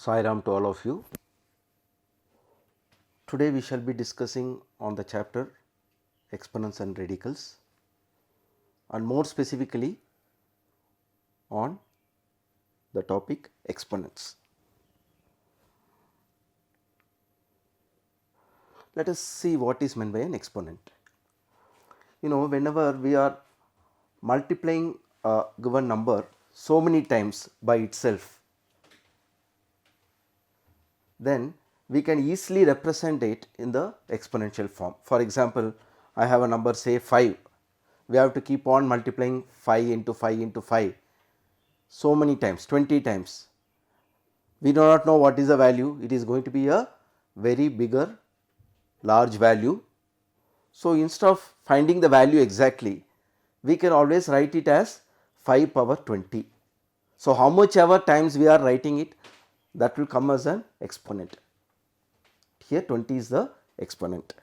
Sai Ram to all of you. Today we shall be discussing on the chapter exponents and radicals, and more specifically on the topic exponents. Let us see what is meant by an exponent. Whenever we are multiplying a given number so many times by itself, then we can easily represent it in the exponential form. For example, I have a number say 5, we have to keep on multiplying 5 into 5 into 5 so many times, 20 times. We do not know what is the value, it is going to be a very bigger large value. So, instead of finding the value exactly, we can always write it as 5 power 20. So, how much ever times we are writing it, that will come as an exponent. Here 20 is the exponent.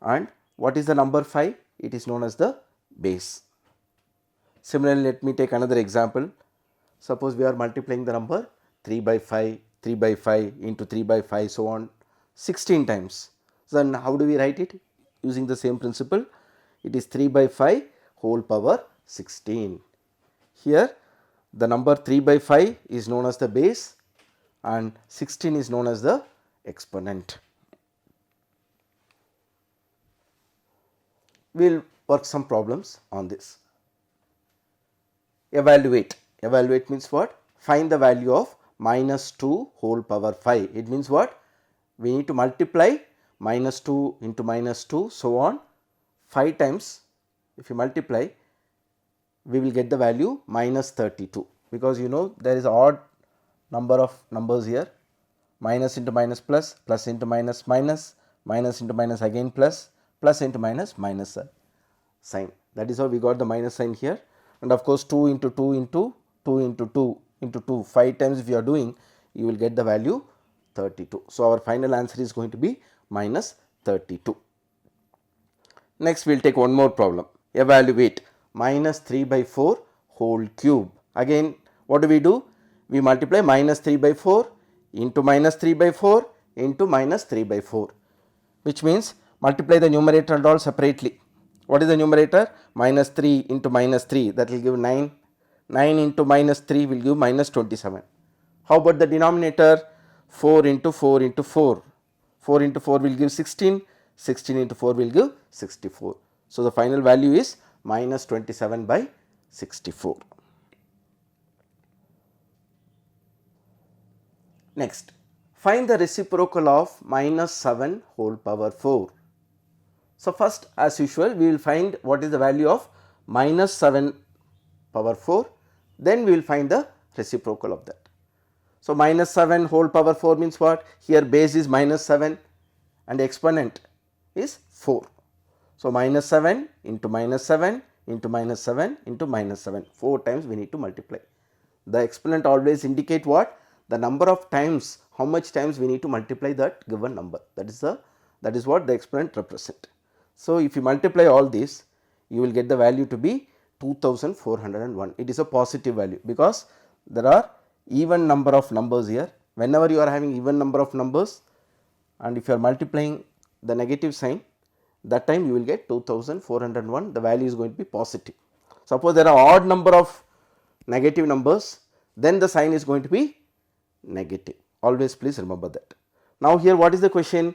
And what is the number 5? It is known as the base. Similarly, let me take another example. Suppose we are multiplying the number 3 by 5, 3 by 5 into 3 by 5, so on 16 times. So, then how do we write it? Using the same principle, it is 3 by 5 whole power 16. Here the number 3 by 5 is known as the base and 16 is known as the exponent. We will work some problems on this. Evaluate. Evaluate means what? Find the value of minus 2 whole power 5. It means what? We need to multiply minus 2 into minus 2, so on 5 times. If you multiply, we will get the value minus 32, because there is odd number of numbers here. Minus into minus plus, plus into minus minus, minus into minus again plus, plus into minus minus sign. That is how we got the minus sign here. And of course 2 into 2 into 2 into 2 into 2, 5 times if you are doing, you will get the value 32. So, our final answer is going to be minus 32. Next we will take one more problem. Evaluate minus 3 by 4 whole cube. Again what do? We multiply minus 3 by 4 into minus 3 by 4 into minus 3 by 4, which means multiply the numerator and all separately. What is the numerator? Minus 3 into minus 3, that will give 9. 9 into minus 3 will give minus 27. How about the denominator? 4 into 4 into 4. 4 into 4 will give 16. 16 into 4 will give 64. So, the final value is minus 27 by 64. Next, find the reciprocal of minus 7 whole power 4. So, first as usual we will find what is the value of minus 7 power 4, then we will find the reciprocal of that. So, minus 7 whole power 4 means what? Here base is minus 7 and exponent is 4. So, minus 7 into minus 7 into minus 7 into minus 7, 4 times we need to multiply. The exponent always indicate what? The number of times, how much times we need to multiply that given number, that is what the exponent represent. So, if you multiply all these, you will get the value to be 2401. It is a positive value because there are even number of numbers here. Whenever you are having even number of numbers and if you are multiplying the negative sign, that time you will get 2401, the value is going to be positive. Suppose there are odd number of negative numbers, then the sign is going to be negative. Always please remember that. Now, here what is the question?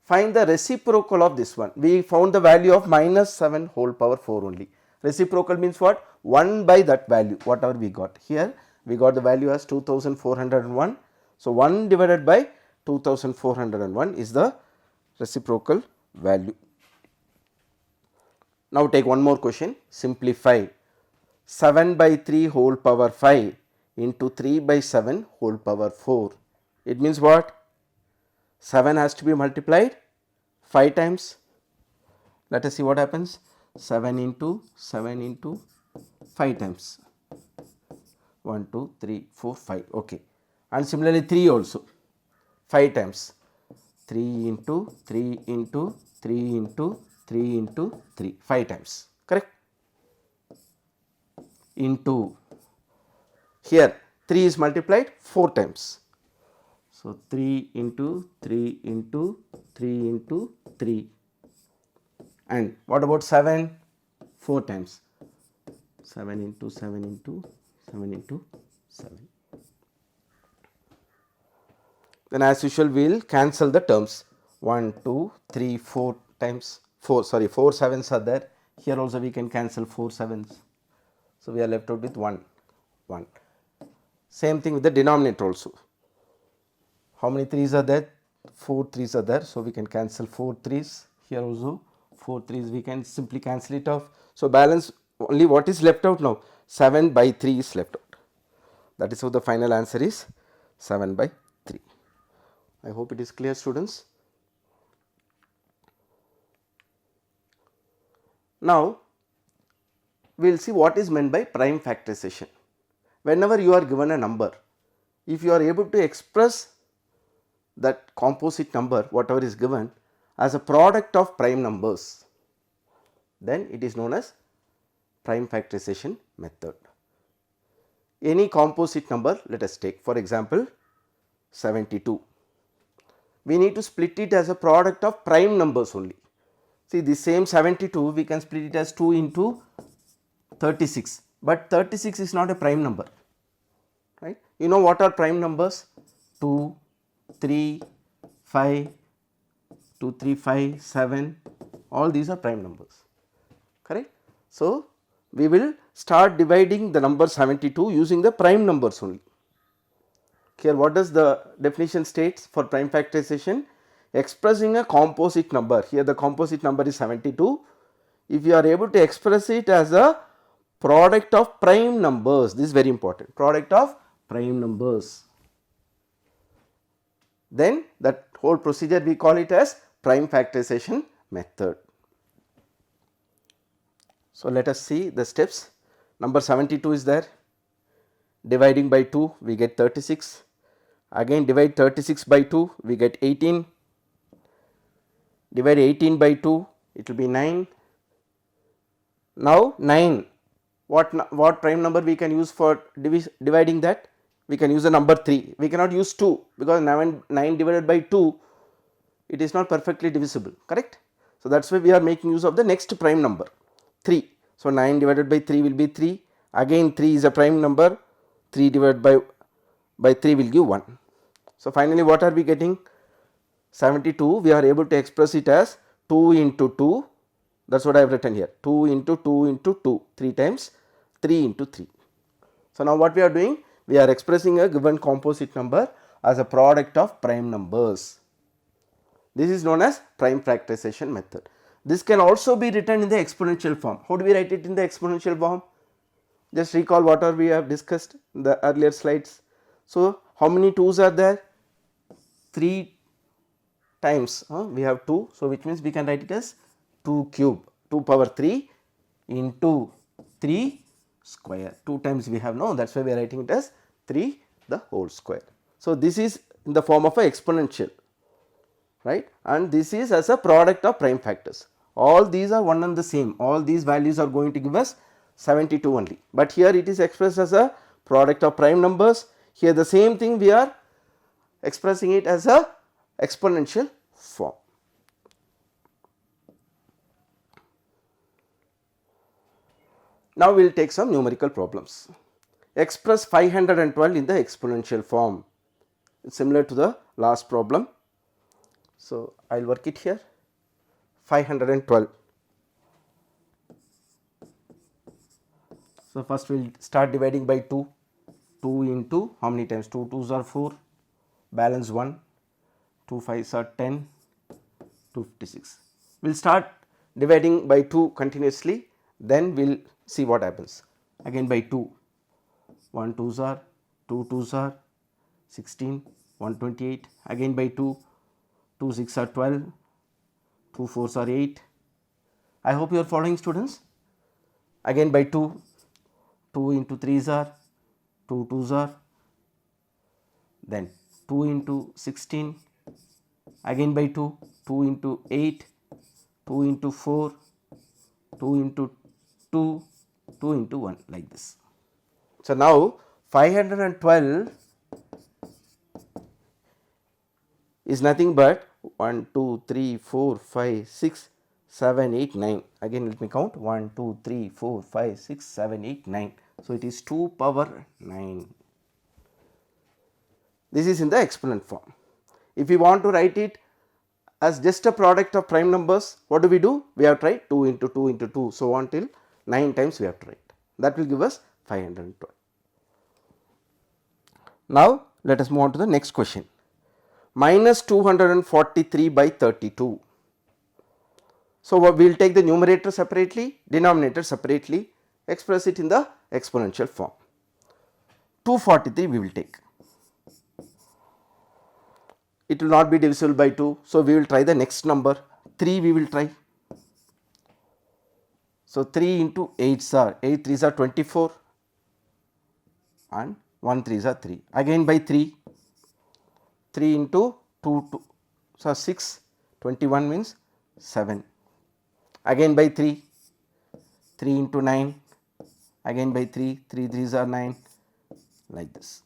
Find the reciprocal of this one. We found the value of minus 7 whole power 4 only. Reciprocal means what? 1 by that value, whatever we got. Here we got the value as 2401. So, 1 divided by 2401 is the reciprocal value. Now, take one more question. Simplify 7 by 3 whole power 5 into 3 by 7 whole power 4. It means what? 7 has to be multiplied 5 times. Let us see what happens. 7 into 5 times. 1, 2, 3, 4, 5. Okay. And similarly 3 also 5 times. 3 into 3 into 3 into 3 into 3, 5 times, correct? Into here 3 is multiplied 4 times. So, 3 into 3 into 3 into 3, and what about 7? 4 times. 7 into 7 into 7 into 7. Then as usual we will cancel the terms. 1, 2, 3, 4 times 4, sorry, 4 sevens are there. Here also we can cancel 4 sevens. So, we are left out with 1, 1. Same thing with the denominator also. How many 3s are there? 4 3s are there. So, we can cancel 4 3s. Here also 4 3s we can simply cancel it off. So, balance only what is left out now? 7 by 3 is left out. That is how the final answer is 7 by 3. I hope it is clear, students. Now, we will see what is meant by prime factorization. Whenever you are given a number, if you are able to express that composite number whatever is given as a product of prime numbers, then it is known as prime factorization method. Any composite number, let us take for example 72. We need to split it as a product of prime numbers only. See, the same 72 we can split it as 2 into 36, but 36 is not a prime number, right? You know what are prime numbers? 2, 3, 5, 2, 3, 5, 7, all these are prime numbers, correct? So, we will start dividing the number 72 using the prime numbers only. Here what does the definition states for prime factorization? Expressing a composite number. Here the composite number is 72. If you are able to express it as a product of prime numbers, this is very important, product of prime numbers, then that whole procedure we call it as prime factorization method. So, let us see the steps. Number 72 is there, dividing by 2 we get 36, again divide 36 by 2 we get 18, divide 18 by 2 it will be 9. Now 9, what prime number we can use for dividing that? We can use the number 3, we cannot use 2 because 9 divided by 2 it is not perfectly divisible, correct? So, that is why we are making use of the next prime number 3. So, 9 divided by 3 will be 3, again 3 is a prime number, 3 divided by 3 will give 1. So, finally what are we getting? 72 we are able to express it as 2 into 2, that is what I have written here, 2 into 2 into 2, 3 times 3 into 3. So, now what we are doing? We are expressing a given composite number as a product of prime numbers. This is known as prime factorization method. This can also be written in the exponential form. How do we write it in the exponential form? Just recall whatever we have discussed in the earlier slides. So, how many 2's are there? 3 times we have 2. So, which means we can write it as 2 cube, 2 power 3 into 3 square. 2 times we have, no, that is why we are writing it as 3 the whole square. So, this is in the form of a exponential, right, and this is as a product of prime factors. All these are one and the same, all these values are going to give us 72 only, but here it is expressed as a product of prime numbers. Here the same thing we are expressing it as a exponential form. Now, we will take some numerical problems. Express 512 in the exponential form, it's similar to the last problem. So, I will work it here, 512. So, first we will start dividing by 2, 2 into how many times? 2 2s are 4, balance 1, 2 5s are 10, 256. We will start dividing by 2 continuously, then we will see what happens. Again by 2, 1 2s are, 2 2s are 16, 128, again by 2, 2 6 are 12, 2 4s are 8. I hope you are following, students. Again by 2, 2 into 3s are, 2 2s are, then 2 into 16, again by 2, 2 into 8, 2 into 4, 2 into 2, 2 into 1, like this. So, now 512 is nothing but 1, 2, 3, 4, 5, 6, 7, 8, 9. Again let me count 1, 2, 3, 4, 5, 6, 7, 8, 9. So it is 2 power 9. This is in the exponent form. If we want to write it as just a product of prime numbers, what do? We have to write 2 into 2 into 2. So until 9 times we have to write. That will give us 512. Now let us move on to the next question. Minus 243 by 32. So we will take the numerator separately, denominator separately, express it in the exponential form. 243 we will take. It will not be divisible by 2. So we will try the next number. 3 we will try. So 3 into 8s are 8 3s are 24 and 1 3s are 3. Again by 3. 3 into 2, 2 so 6, 21 means 7. Again by 3. 3 into 9. Again by 3. 3 3s are 9. Like this.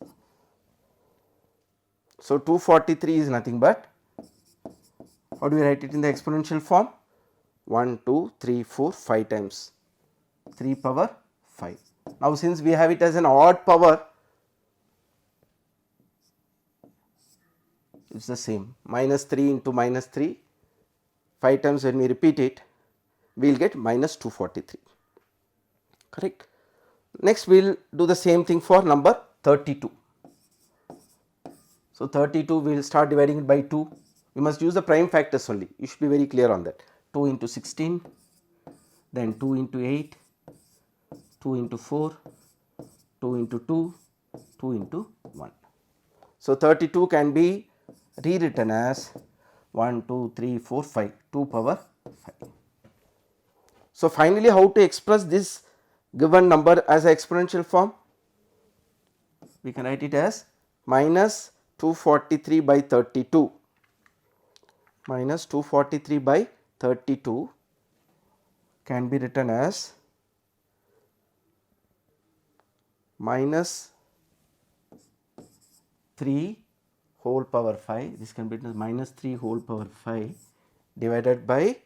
So 243 is nothing but, how do we write it in the exponential form? 1, 2, 3, 4, 5 times 3 power 5. Now since we have it as an odd power, it is the same, minus 3 into minus 3, 5 times when we repeat it, we will get minus 243, correct. Next we will do the same thing for number 32. So 32 we will start dividing it by 2. We must use the prime factors only, you should be very clear on that. 2 into 16, then 2 into 8, 2 into 4, 2 into 2, 2 into 1. So 32 can be rewritten as 1, 2, 3, 4, 5, 2 power 5. So finally how to express this given number as an exponential form? We can write it as minus 243 by 32, minus 243 by 32 can be written as minus 3 whole power 5, this can be written as minus 3 whole power 5 divided by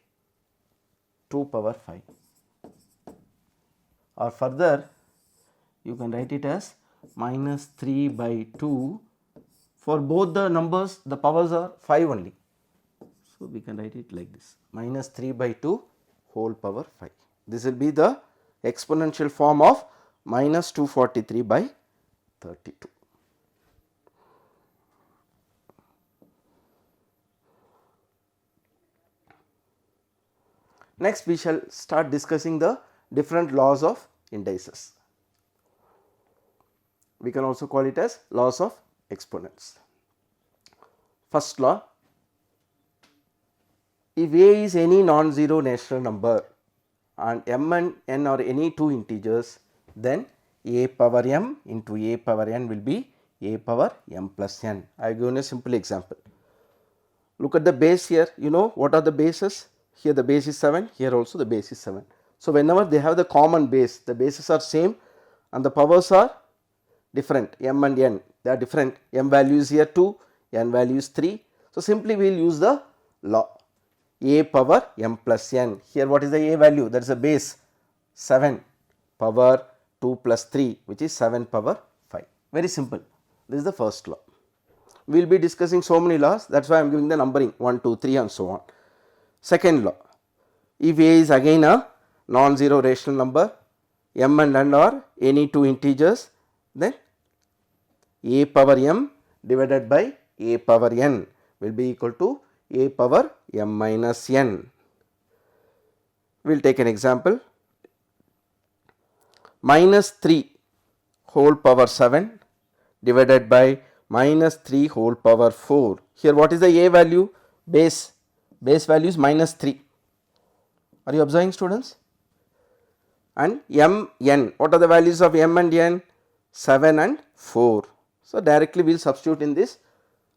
2 power 5, or further you can write it as minus 3 by 2. For both the numbers the powers are 5 only. So we can write it like this, minus 3 by 2 whole power 5. This will be the exponential form of minus 243 by 32. Next we shall start discussing the different laws of indices. We can also call it as laws of exponents. First law, if A is any non-zero natural number and m and n are any two integers, then a power m into a power n will be a power m plus n. I have given a simple example. Look at the base here, you know what are the bases? Here the base is 7, here also the base is 7. So whenever they have the common base, the bases are same and the powers are different, m and n, they are different. M value is here 2, n value is 3. So simply we will use the law a power m plus n. Here what is the a value? That is a base 7 power 2 plus 3, which is 7 power 5. Very simple. This is the first law. We will be discussing so many laws, that is why I am giving the numbering 1, 2, 3 and so on. Second law, if a is again a non-zero rational number, m and n are any two integers, then a power m divided by a power n will be equal to a power m minus n. We will take an example, minus 3 whole power 7 divided by minus 3 whole power 4. Here what is the a value? Base value is minus 3. Are you observing, students? And m n, what are the values of m and n? 7 and 4. So directly we will substitute in this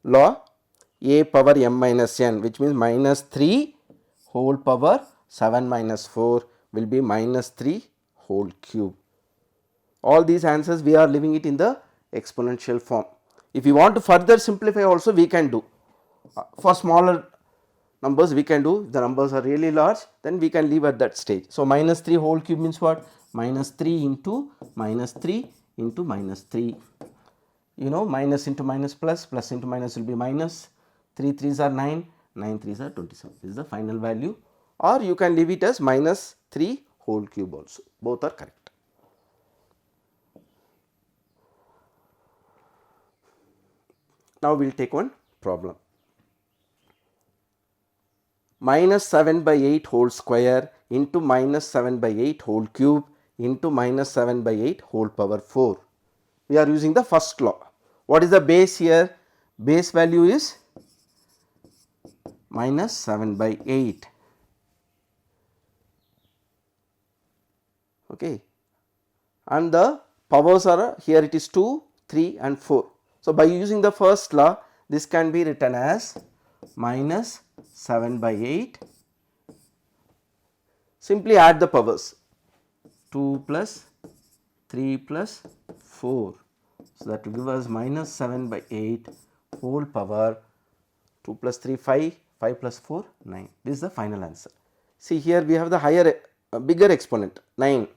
law a power m minus n, which means minus 3 whole power 7 minus 4 will be minus 3 whole cube. All these answers we are leaving it in the exponential form. If you want to further simplify also we can do. For smaller numbers we can do, if the numbers are really large then we can leave at that stage. So, minus 3 whole cube means what? Minus 3 into minus 3 into minus 3. You know, minus into minus plus, plus into minus will be minus, 3 3s are 9, 9 3s are 27. This is the final value, or you can leave it as minus 3 whole cube also, both are correct. Now, we will take one problem. Minus 7 by 8 whole square into minus 7 by 8 whole cube into minus 7 by 8 whole power 4. We are using the first law. What is the base here? Base value is minus 7 by 8. Okay. And the powers are here, it is 2, 3 and 4. So, by using the first law, this can be written as minus 7 by 8. Simply add the powers, 2 plus 3 plus 4. So, that will give us minus 7 by 8 whole power 2 plus 3 5, 5 plus 4 9. This is the final answer. See, here we have the higher bigger exponent 9.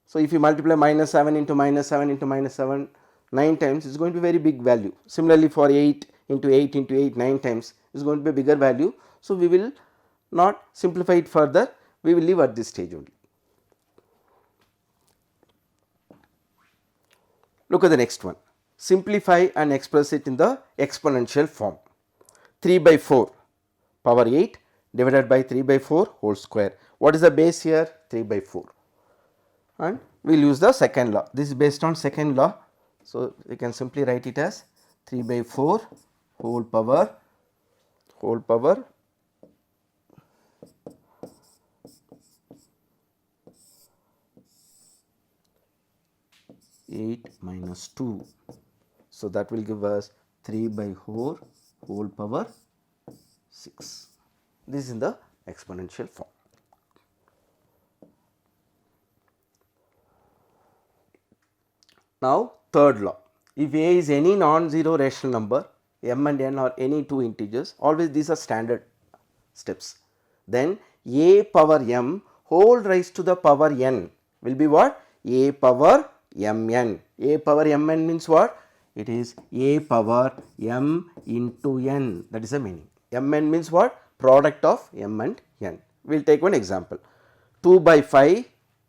So, if you multiply minus 7 into minus 7 into minus 7 9 times, it is going to be very big value. Similarly, for 8 into 8 into 8 9 times, it is going to be a bigger value. So, we will not simplify it further, we will leave at this stage only. Look at the next one. Simplify and express it in the exponential form. 3 by 4 power 8 divided by 3 by 4 whole square. What is the base here? 3 by 4. And we will use the second law. This is based on second law. So, we can simply write it as 3 by 4 whole power 8 minus 2. So, that will give us 3 by 4 whole power 6. This is in the exponential form. Now, third law. If a is any non-zero rational number, m and n are any two integers, always these are standard steps. Then a power m whole raised to the power n will be what? A power mn. A power mn means what? It is a power m into n, that is the meaning. Mn means what? Product of m and n. We will take one example. 2 by 5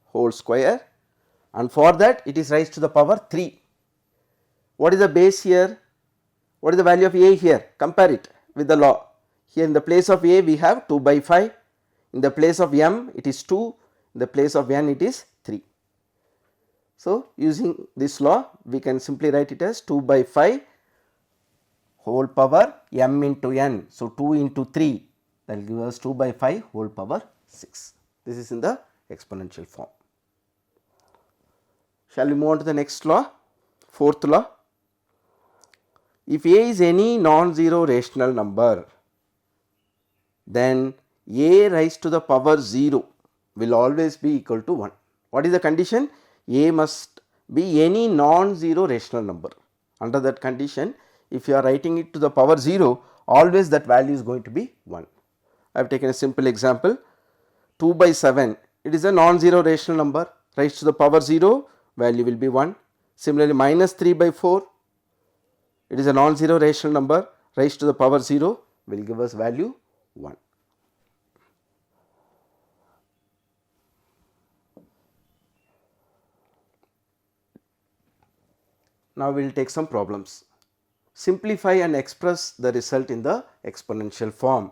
whole square, and for that it is raised to the power 3. What is the base here? What is the value of a here? Compare it with the law. Here in the place of a we have 2 by 5, in the place of m it is 2, in the place of n it is 3. So, using this law we can simply write it as 2 by 5 whole power m into n. So, 2 into 3, that will give us 2 by 5 whole power 6. This is in the exponential form. Shall we move on to the next law? Fourth law. If a is any non-zero rational number, then a raised to the power 0 will always be equal to 1. What is the condition? A must be any non-zero rational number. Under that condition, if you are writing it to the power 0, always that value is going to be 1. I have taken a simple example. 2 by 7, it is a non-zero rational number, raised to the power 0, value will be 1. Similarly, minus 3 by 4, it is a non-zero rational number, raised to the power 0, will give us value 1. Now, we will take some problems. Simplify and express the result in the exponential form.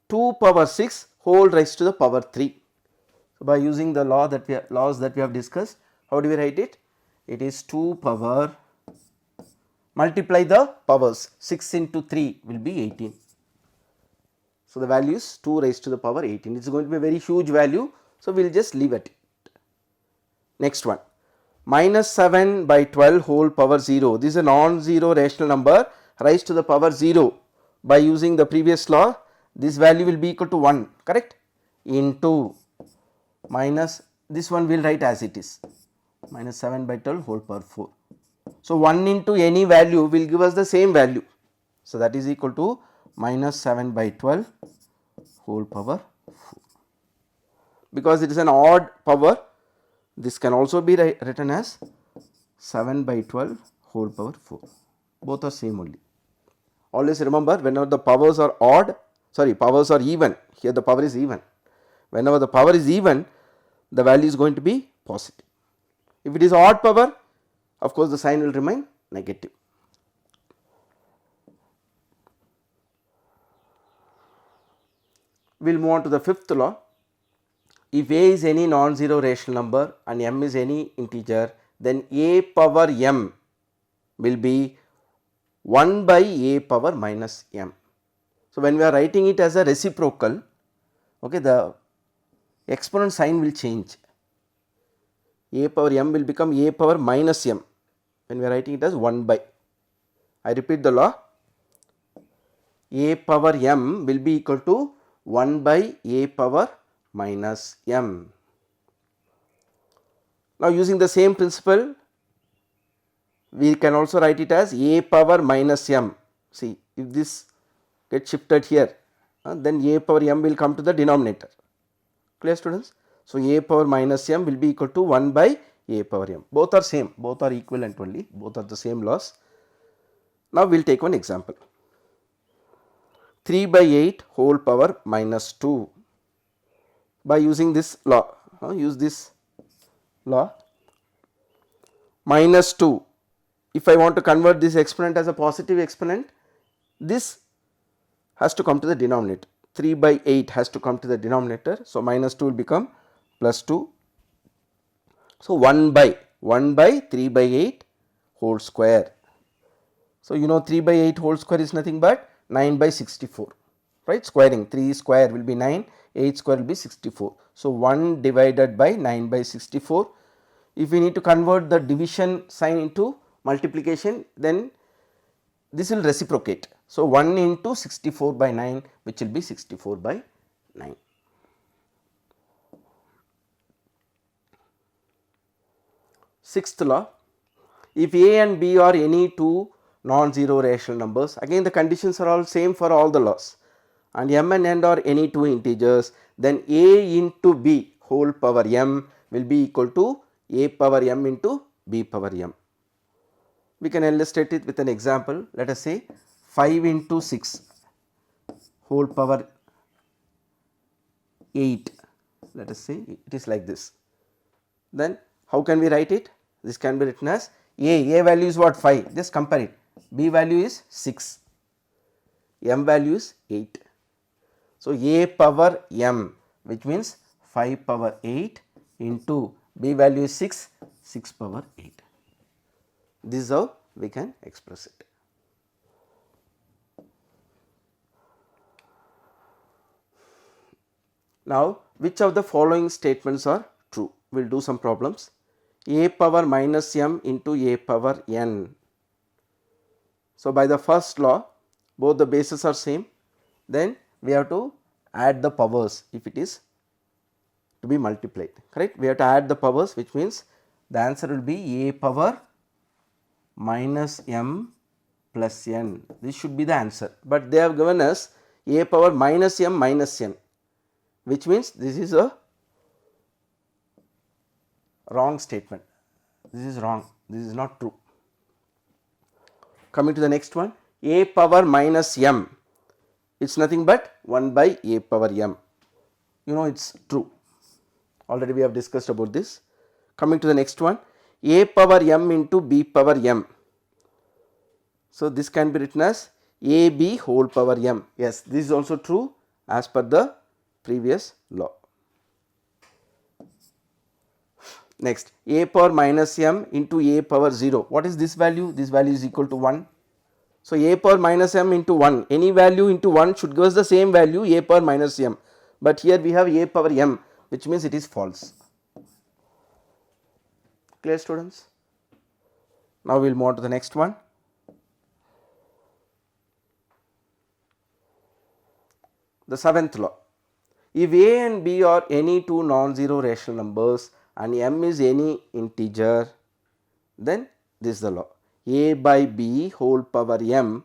2 power 6 whole raised to the power 3. So, by using the laws that we have discussed, how do we write it? It is 2 power, multiply the powers, 6 into 3 will be 18. So, the value is 2 raised to the power 18. It is going to be a very huge value. So, we will just leave it. Next one. Minus 7 by 12 whole power 0. This is a non-zero rational number raised to the power 0. By using the previous law, this value will be equal to 1, correct? Into minus, this one we will write as it is, minus 7 by 12 whole power 4. So, 1 into any value will give us the same value. So, that is equal to minus 7 by 12 whole power 4. Because it is an odd power, this can also be written as 7 by 12 whole power 4. Both are same only. Always remember, whenever the powers are odd, powers are even, here the power is even. Whenever the power is even, the value is going to be positive. If it is odd power, of course the sign will remain negative. We will move on to the fifth law. If a is any non-zero rational number and m is any integer, then a power m will be 1 by a power minus m. So, when we are writing it as a reciprocal, okay, the exponent sign will change. A power m will become a power minus m when we are writing it as 1 by. I repeat the law, a power m will be equal to 1 by a power minus m. Now, using the same principle, we can also write it as a power minus m. See, if this gets shifted here, then a power m will come to the denominator. Clear, students? So, a power minus m will be equal to 1 by a power m. Both are same, both are equivalent only, both are the same laws. Now, we will take one example. 3 by 8 whole power minus 2. By using this law, use this law, minus 2. If I want to convert this exponent as a positive exponent, this has to come to the denominator. 3 by 8 has to come to the denominator. So, minus 2 will become plus 2. So, 1 by 3 by 8 whole square. So, you know 3 by 8 whole square is nothing but 9 by 64, right? Squaring 3 square will be 9, 8 square will be 64. So, 1 divided by 9 by 64. If we need to convert the division sign into multiplication, then this will reciprocate. So, 1 into 64 by 9, which will be 64 by 9. Sixth law, if a and b are any two non-zero rational numbers, again the conditions are all same for all the laws, and m and n are any two integers, then a into b whole power m will be equal to a power m into b power m. We can illustrate it with an example. Let us say 5 into 6 whole power 8, let us say it is like this. Then how can we write it? This can be written as a value is what, 5, just compare it, b value is 6, m value is 8. So, a power m, which means 5 power 8 into b value is 6, 6 power 8. This is how we can express it. Now, which of the following statements are true? We will do some problems. A power minus m into a power n. So, by the first law, both the bases are same, then we have to add the powers if it is to be multiplied, correct? We have to add the powers, which means the answer will be a power minus m plus n. This should be the answer, but they have given us a power minus m minus n, which means this is a wrong statement. This is wrong, this is not true. Coming to the next one, a power minus m, it is nothing but 1 by a power m. You know it is true, already we have discussed about this. Coming to the next one, a power m into b power m. So, this can be written as ab whole power m. Yes, this is also true as per the previous law. Next, a power minus m into a power 0. What is this value? This value is equal to 1. So, a power minus m into 1, any value into 1 should give us the same value, a power minus m, but here we have a power m, which means it is false. Clear, students? Now, we will move on to the next one. The seventh law, if a and b are any two non-zero rational numbers and m is any integer, then this is the law. A by b whole power m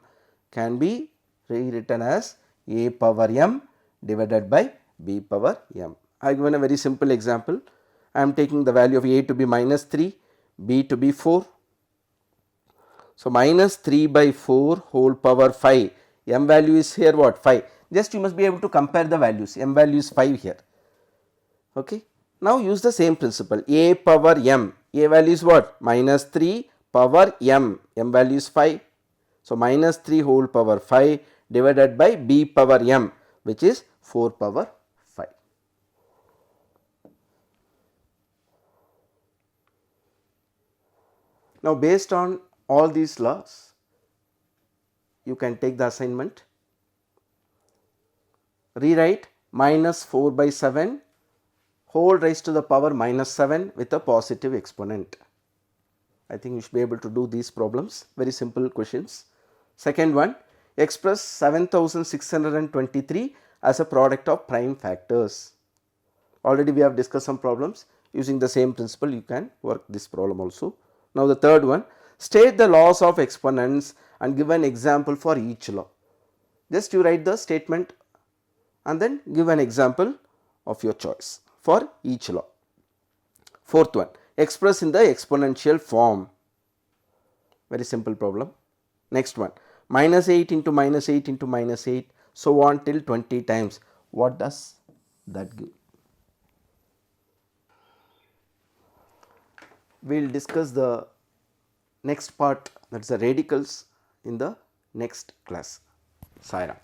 can be rewritten as a power m divided by b power m. I have given a very simple example. I am taking the value of a to be minus 3, b to be 4. So, minus 3 by 4 whole power 5, m value is here what? 5. Just you must be able to compare the values, m value is 5 here. Okay. Now, use the same principle, a power m, a value is what? Minus 3 power m, m value is 5. So, minus 3 whole power 5 divided by b power m, which is 4 power 5. Now, based on all these laws, you can take the assignment, rewrite minus 4 by 7 whole raised to the power minus 7 with a positive exponent. I think you should be able to do these problems, very simple questions. Second one, express 7623 as a product of prime factors. Already we have discussed some problems. Using the same principle you can work this problem also. Now, the third one, state the laws of exponents and give an example for each law. Just you write the statement and then give an example of your choice for each law. Fourth one, express in the exponential form. Very simple problem. Next one, minus 8 into minus 8 into minus 8, so on till 20 times. What does that give? We will discuss the next part, that is the radicals, in the next class. Sai Ram.